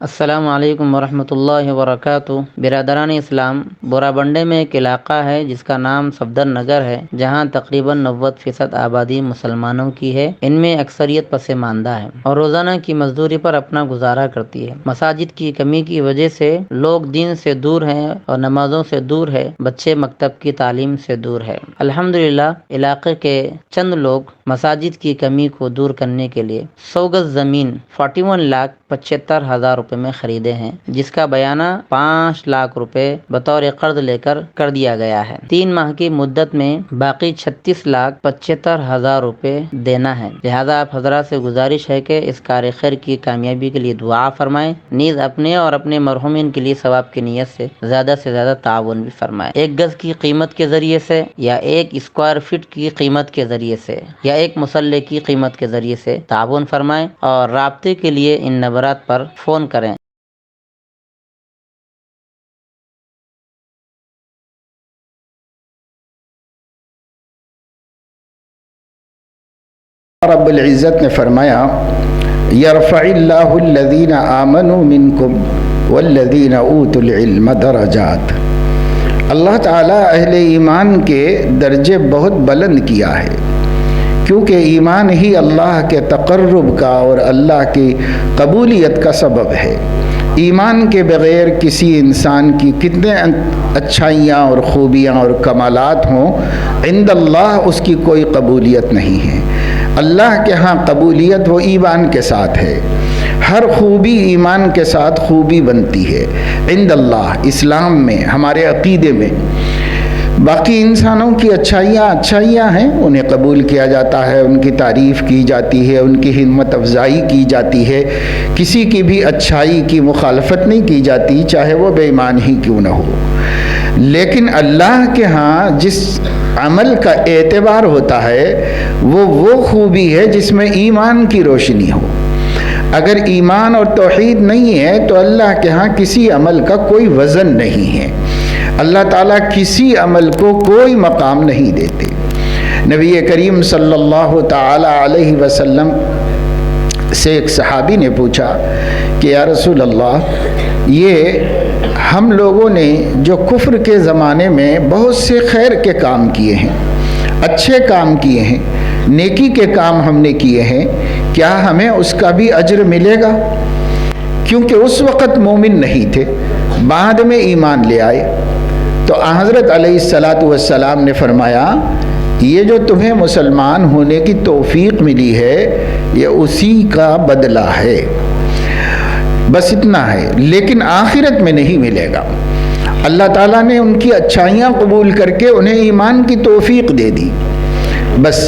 السلام علیکم ورحمۃ اللہ وبرکاتہ۔ برادران اسلام، بورا بنڈے میں ایک علاقہ ہے جس کا نام صفدر نگر ہے، جہاں تقریباً 90% آبادی مسلمانوں کی ہے۔ ان میں اکثریت پسماندہ ہے اور روزانہ کی مزدوری پر اپنا گزارا کرتی ہے۔ مساجد کی کمی کی وجہ سے لوگ دین سے دور ہیں اور نمازوں سے دور ہے، بچے مکتب کی تعلیم سے دور ہے۔ الحمدللہ علاقے کے چند لوگ مساجد کی کمی کو دور کرنے کے لیے 100 گز زمین 41,75,000 روپے میں خریدے ہیں، جس کا بیانہ 5 لاکھ روپے بطور قرض لے کر دیا گیا ہے۔ 3 ماہ کی مدت میں باقی 36,75,000 روپے دینا ہے۔ لہذا آپ حضرات سے گزارش ہے کہ اس کار خیر کی کامیابی کے لیے دعا فرمائیں، نیز اپنے اور اپنے مرحومین کے لیے ثواب کی نیت سے زیادہ تعاون بھی فرمائیں۔ 1 گز کی قیمت کے ذریعے سے یا 1 اسکوائر فٹ کی قیمت کے ذریعے سے یا 1 مسلح کی قیمت کے ذریعے سے تعاون فرمائیں اور رابطے کے لیے ان نمبرات پر فون کریں۔ رب العزت نے فرمایا یرفع اللہ الذین آمنوا منکم والذین اوتوا العلم درجات۔ اللہ تعالیٰ اہل ایمان کے درجے بہت بلند کیا ہے، کیونکہ ایمان ہی اللہ کے تقرب کا اور اللہ کی قبولیت کا سبب ہے۔ ایمان کے بغیر کسی انسان کی کتنے اچھائیاں اور خوبیاں اور کمالات ہوں، عند اللہ اس کی کوئی قبولیت نہیں ہے۔ اللہ کے ہاں قبولیت وہ ایمان کے ساتھ ہے۔ ہر خوبی ایمان کے ساتھ خوبی بنتی ہے عند اللہ، اسلام میں، ہمارے عقیدے میں۔ باقی انسانوں کی اچھائیاں ہیں، انہیں قبول کیا جاتا ہے، ان کی تعریف کی جاتی ہے، ان کی ہمت افزائی کی جاتی ہے، کسی کی بھی اچھائی کی مخالفت نہیں کی جاتی، چاہے وہ بے ایمان ہی کیوں نہ ہو۔ لیکن اللہ کے ہاں جس عمل کا اعتبار ہوتا ہے وہ خوبی ہے جس میں ایمان کی روشنی ہو۔ اگر ایمان اور توحید نہیں ہے تو اللہ کے ہاں کسی عمل کا کوئی وزن نہیں ہے۔ اللہ تعالیٰ کسی عمل کو کوئی مقام نہیں دیتے۔ نبی کریم صلی اللہ تعالی علیہ وسلم سے ایک صحابی نے پوچھا کہ یا رسول اللہ، یہ ہم لوگوں نے جو کفر کے زمانے میں بہت سے خیر کے کام کیے ہیں، اچھے کام کیے ہیں، نیکی کے کام ہم نے کیے ہیں، کیا ہمیں اس کا بھی اجر ملے گا؟ کیونکہ اس وقت مومن نہیں تھے، بعد میں ایمان لے آئے۔ تو حضرت علیہ السلام نے فرمایا یہ جو تمہیں مسلمان ہونے کی توفیق ملی ہے یہ اسی کا بدلہ ہے، بس اتنا ہے، لیکن آخرت میں نہیں ملے گا۔ اللہ تعالیٰ نے ان کی اچھائیاں قبول کر کے انہیں ایمان کی توفیق دے دی بس،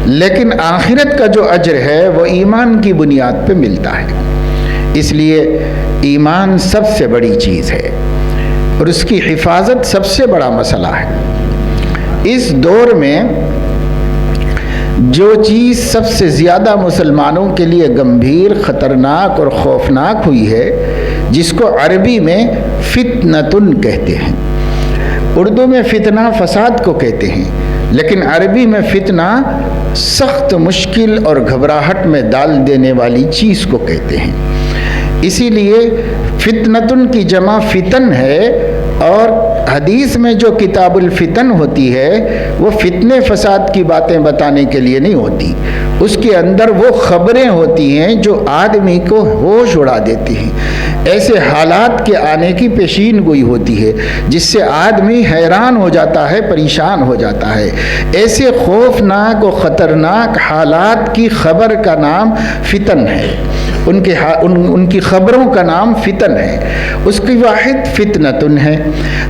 لیکن آخرت کا جو اجر ہے وہ ایمان کی بنیاد پہ ملتا ہے۔ اس لیے ایمان سب سے بڑی چیز ہے اور اس کی حفاظت سب سے بڑا مسئلہ ہے۔ اس دور میں جو چیز سب سے زیادہ مسلمانوں کے لیے گمبھیر، خطرناک اور خوفناک ہوئی ہے، جس کو عربی میں فتنتن کہتے ہیں، اردو میں فتنہ فساد کو کہتے ہیں، لیکن عربی میں فتنہ سخت مشکل اور گھبراہٹ میں ڈال دینے والی چیز کو کہتے ہیں۔ اسی لیے فتنتن کی جمع فتن ہے، اور حدیث میں جو کتاب الفتن ہوتی ہے وہ فتنے فساد کی باتیں بتانے کے لیے نہیں ہوتی، اس کے اندر وہ خبریں ہوتی ہیں جو آدمی کو ہوش اڑا دیتی ہیں، ایسے حالات کے آنے کی پیشین گوئی ہوتی ہے جس سے آدمی حیران ہو جاتا ہے، پریشان ہو جاتا ہے۔ ایسے خوفناک و خطرناک حالات کی خبر کا نام فتن ہے، ان کی خبروں کا نام فتن ہے، اس کی واحد فتنتن ہے۔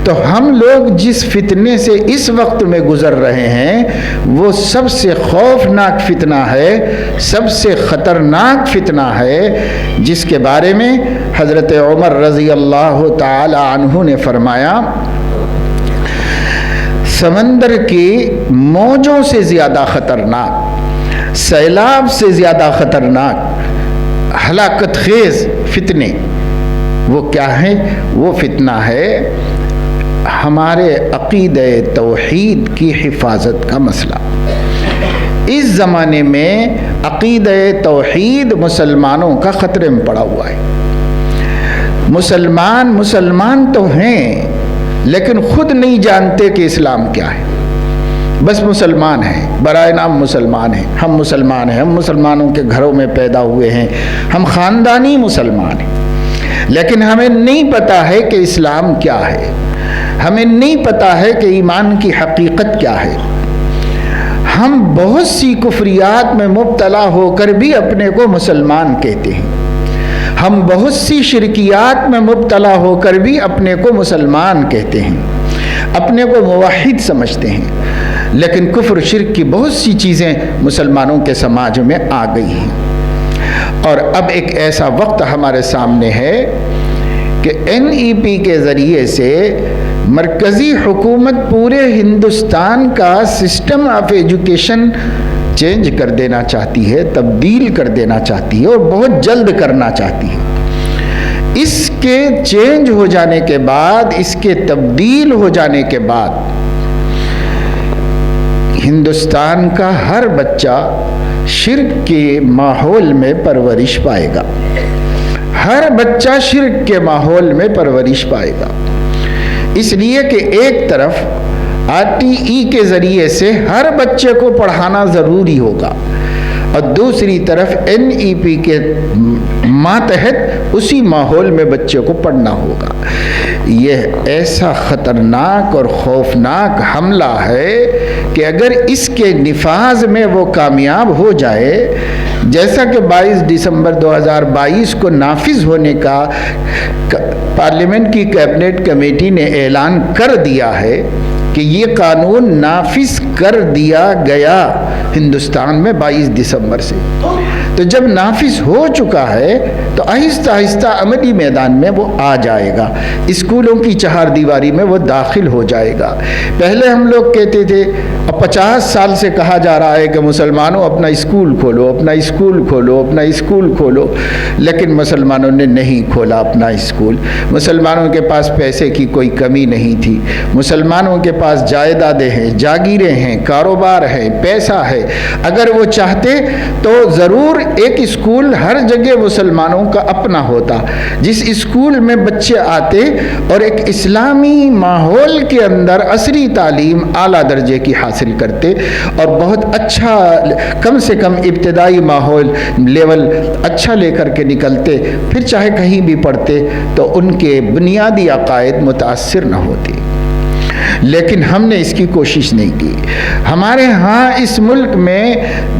تو ہم لوگ جس فتنے سے اس وقت میں گزر رہے ہیں وہ سب سے خوفناک فتنہ ہے، سب سے خطرناک فتنہ ہے، جس کے بارے میں حضرت عمر رضی اللہ تعالی عنہ نے فرمایا سمندر کی موجوں سے زیادہ خطرناک، سیلاب سے زیادہ خطرناک، ہلاکت خیز فتنے وہ کیا ہے؟ وہ فتنہ ہے ہمارے عقیدہ توحید کی حفاظت کا مسئلہ۔ اس زمانے میں عقیدہ توحید مسلمانوں کا خطرے میں پڑا ہوا ہے۔ مسلمان تو ہیں لیکن خود نہیں جانتے کہ اسلام کیا ہے، بس مسلمان ہیں، برائے نام مسلمان ہیں، ہم مسلمان ہیں، ہم مسلمانوں کے گھروں میں پیدا ہوئے ہیں، ہم خاندانی مسلمان ہیں، لیکن ہمیں نہیں پتا ہے کہ اسلام کیا ہے، ہمیں نہیں پتا ہے کہ ایمان کی حقیقت کیا ہے۔ ہم بہت سی کفریات میں مبتلا ہو کر بھی اپنے کو مسلمان کہتے ہیں، ہم بہت سی شرکیات میں مبتلا ہو کر بھی اپنے کو مسلمان کہتے ہیں، اپنے کو موحد سمجھتے ہیں، لیکن کفر شرک کی بہت سی چیزیں مسلمانوں کے سماج میں آ گئی ہیں۔ اور اب ایک ایسا وقت ہمارے سامنے ہے کہ NEP کے ذریعے سے مرکزی حکومت پورے ہندوستان کا سسٹم آف ایجوکیشن چینج کر دینا چاہتی ہے، تبدیل کر دینا چاہتی ہے، اور بہت جلد کرنا چاہتی ہے۔ اس کے چینج ہو جانے کے بعد، اس کے تبدیل ہو جانے کے بعد، ہندوستان کا ہر بچہ شرک کے ماحول میں پرورش پائے گا، ہر بچہ شرک کے ماحول میں پرورش پائے گا، اس لیے کہ ایک طرف RTE کے ذریعے سے ہر بچے کو پڑھانا ضروری ہوگا، اور دوسری طرف NEP کے ماتحت اسی ماحول میں بچے کو پڑھنا ہوگا۔ یہ ایسا خطرناک اور خوفناک حملہ ہے کہ اگر اس کے نفاذ میں وہ کامیاب ہو جائے، جیسا کہ 22 دسمبر 2022 کو نافذ ہونے کا پارلیمنٹ کی کیبنٹ کمیٹی نے اعلان کر دیا ہے کہ یہ قانون نافذ کر دیا گیا ہندوستان میں 22 دسمبر سے، تو جب نافذ ہو چکا ہے تو آہستہ آہستہ عملی میدان میں وہ آ جائے گا، اسکولوں کی چہار دیواری میں وہ داخل ہو جائے گا۔ پہلے ہم لوگ کہتے تھے، اب 50 سال سے کہا جا رہا ہے کہ مسلمانوں اپنا اسکول کھولو، اپنا اسکول کھولو، اپنا اسکول کھولو، لیکن مسلمانوں نے نہیں کھولا اپنا اسکول۔ مسلمانوں کے پاس پیسے کی کوئی کمی نہیں تھی، مسلمانوں کے پاس جائیدادیں ہیں، جاگیریں ہیں، کاروبار ہے، پیسہ ہے، اگر وہ چاہتے تو ضرور ایک اسکول ہر جگہ مسلمانوں کا اپنا ہوتا، جس اسکول میں بچے آتے اور ایک اسلامی ماحول کے اندر عصری تعلیم اعلیٰ درجے کی حاصل کرتے، اور بہت اچھا، کم سے کم ابتدائی ماحول لیول اچھا لے کر کے نکلتے، پھر چاہے کہیں بھی پڑھتے تو ان کے بنیادی عقائد متاثر نہ ہوتے۔ لیکن ہم نے اس کی کوشش نہیں کی۔ ہمارے ہاں اس ملک میں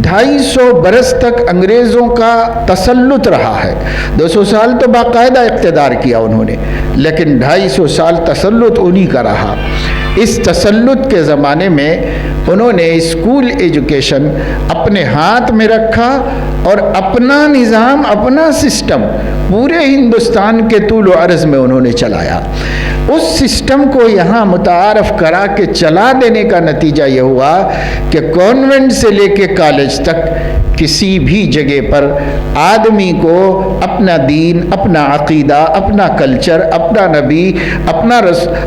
250 برس تک انگریزوں کا تسلط رہا ہے، 200 سال تو باقاعدہ اقتدار کیا انہوں نے، لیکن 250 سال تسلط انہی کا رہا۔ اس تسلط کے زمانے میں انہوں نے اسکول ایجوکیشن اپنے ہاتھ میں رکھا اور اپنا نظام، اپنا سسٹم پورے ہندوستان کے طول و عرض میں انہوں نے چلایا۔ اس سسٹم کو یہاں متعارف کرا کے چلا دینے کا نتیجہ یہ ہوا کہ کانوینٹ سے لے کے کالج تک کسی بھی جگہ پر آدمی کو اپنا دین، اپنا عقیدہ، اپنا کلچر، اپنا نبی، اپنا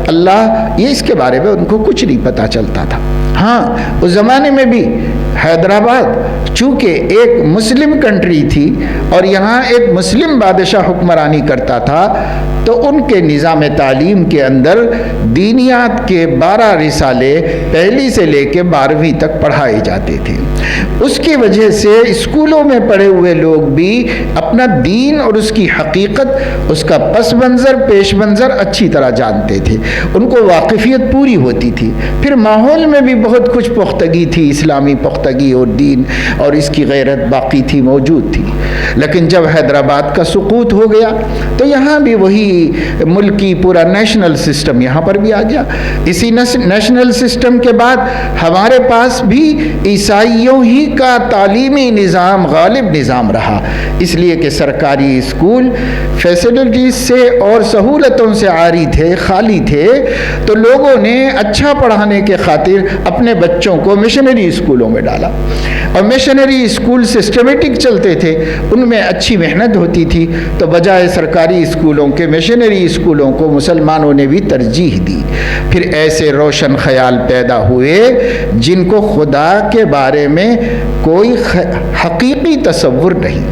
اللہ، یہ اس کے بارے میں ان کو کچھ نہیں پتا چلتا تھا۔ ہاں، اس زمانے میں بھی حیدرآباد چونکہ ایک مسلم کنٹری تھی اور یہاں ایک مسلم بادشاہ حکمرانی کرتا تھا، تو ان کے نظام تعلیم کے اندر دینیات کے 12 رسالے پہلی سے لے کے 12ویں تک پڑھائے جاتے تھے۔ اس کی وجہ سے اسکولوں میں پڑھے ہوئے لوگ بھی اپنا دین اور اس کی حقیقت، اس کا پس منظر، پیش منظر اچھی طرح جانتے تھے، ان کو واقفیت پوری ہوتی تھی۔ پھر ماحول میں بھی بہت کچھ پختگی تھی، اسلامی پختگی اور دین اور اس کی غیرت باقی تھی، موجود تھی۔ لیکن جب حیدرآباد کا سقوط ہو گیا تو یہاں بھی وہی ملکی پورا نیشنل سسٹم یہاں پر بھی آ گیا۔ اسی نیشنل سسٹم کے بعد ہمارے پاس بھی عیسائیوں ہی کا تعلیمی نظام غالب نظام رہا، اس لیے کہ سرکاری اسکول فیسلٹیز سے اور سہولتوں سے عاری تھے، خالی تھے، تو لوگوں نے اچھا پڑھانے کے خاطر اپنے بچوں کو مشنری اسکولوں میں ڈالا، اور مشنری اسکول سسٹمیٹک چلتے تھے، ان میں اچھی محنت ہوتی تھی، تو بجائے سرکاری اسکولوں کے مشنری اسکولوں کو مسلمانوں نے بھی ترجیح دی۔ پھر ایسے روشن خیال پیدا ہوئے جن کو خدا کے بارے میں کوئی حقیقی تصور نہیں،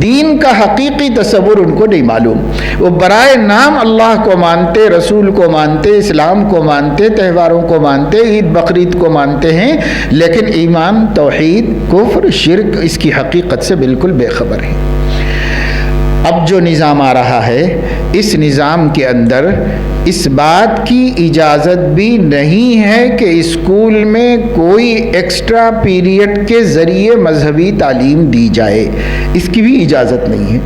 دین کا حقیقی تصور ان کو نہیں معلوم. وہ برائے نام اللہ کو مانتے، رسول کو مانتے، اسلام کو مانتے، تہواروں کو مانتے، عید بقرعید کو مانتے ہیں، لیکن ایمان، توحید، کفر، شرک اس کی حقیقت سے بالکل بے خبر ہیں. اب جو نظام آ رہا ہے، اس نظام کے اندر اس بات کی اجازت بھی نہیں ہے کہ اسکول میں کوئی ایکسٹرا پیریڈ کے ذریعے مذہبی تعلیم دی جائے. اس کی بھی اجازت نہیں ہے.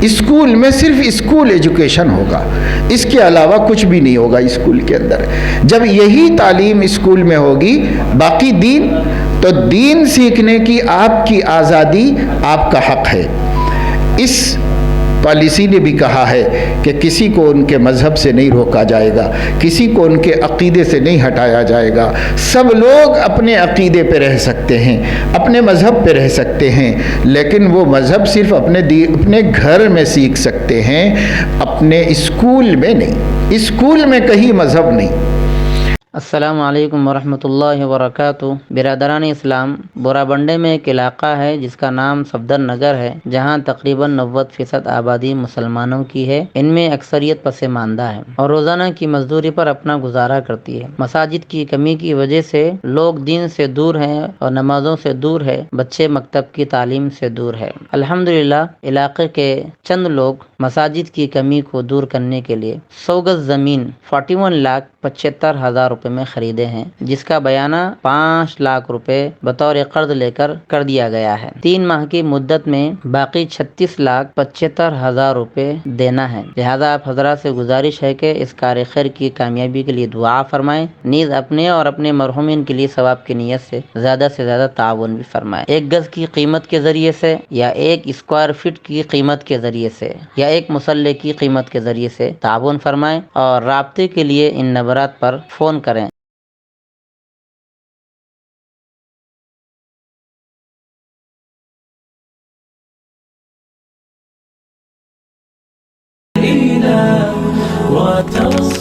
اسکول میں صرف اسکول ایجوکیشن ہوگا، اس کے علاوہ کچھ بھی نہیں ہوگا اسکول کے اندر. جب یہی تعلیم اسکول میں ہوگی، باقی دین، تو دین سیکھنے کی آپ کی آزادی، آپ کا حق ہے. اس پالیسی نے بھی کہا ہے کہ کسی کو ان کے مذہب سے نہیں روکا جائے گا، کسی کو ان کے عقیدے سے نہیں ہٹایا جائے گا. سب لوگ اپنے عقیدے پہ رہ سکتے ہیں، اپنے مذہب پہ رہ سکتے ہیں، لیکن وہ مذہب صرف اپنے گھر میں سیکھ سکتے ہیں، اپنے اسکول میں نہیں. اسکول میں کہیں مذہب نہیں. السلام علیکم ورحمۃ اللہ وبرکاتہ. برادران اسلام، بورا بنڈے میں ایک علاقہ ہے جس کا نام صفدر نگر ہے، جہاں تقریباً 90% آبادی مسلمانوں کی ہے. ان میں اکثریت پسماندہ ہے اور روزانہ کی مزدوری پر اپنا گزارا کرتی ہے. مساجد کی کمی کی وجہ سے لوگ دین سے دور ہیں اور نمازوں سے دور ہے. بچے مکتب کی تعلیم سے دور ہے. الحمدللہ علاقے کے چند لوگ مساجد کی کمی کو دور کرنے کے لیے 100 گز زمین 41,75,000 روپے میں خریدے ہیں، جس کا بیانہ 5 لاکھ روپے بطور قرض لے کر دیا گیا ہے. 3 ماہ کی مدت میں باقی 36,75,000 روپے دینا ہے. لہذا آپ حضرات سے گزارش ہے کہ اس کار خیر کی کامیابی کے لیے دعا فرمائیں، نیز اپنے اور اپنے مرحومین کے لیے ثواب کی نیت سے زیادہ تعاون بھی فرمائیں. 1 گز کی قیمت کے ذریعے سے، یا 1 اسکوائر فٹ کی قیمت کے ذریعے سے، یا 1 مسلح کی قیمت کے ذریعے سے تعاون فرمائیں، اور رابطے کے لیے ان نمبرات پر فون کریں. وترسل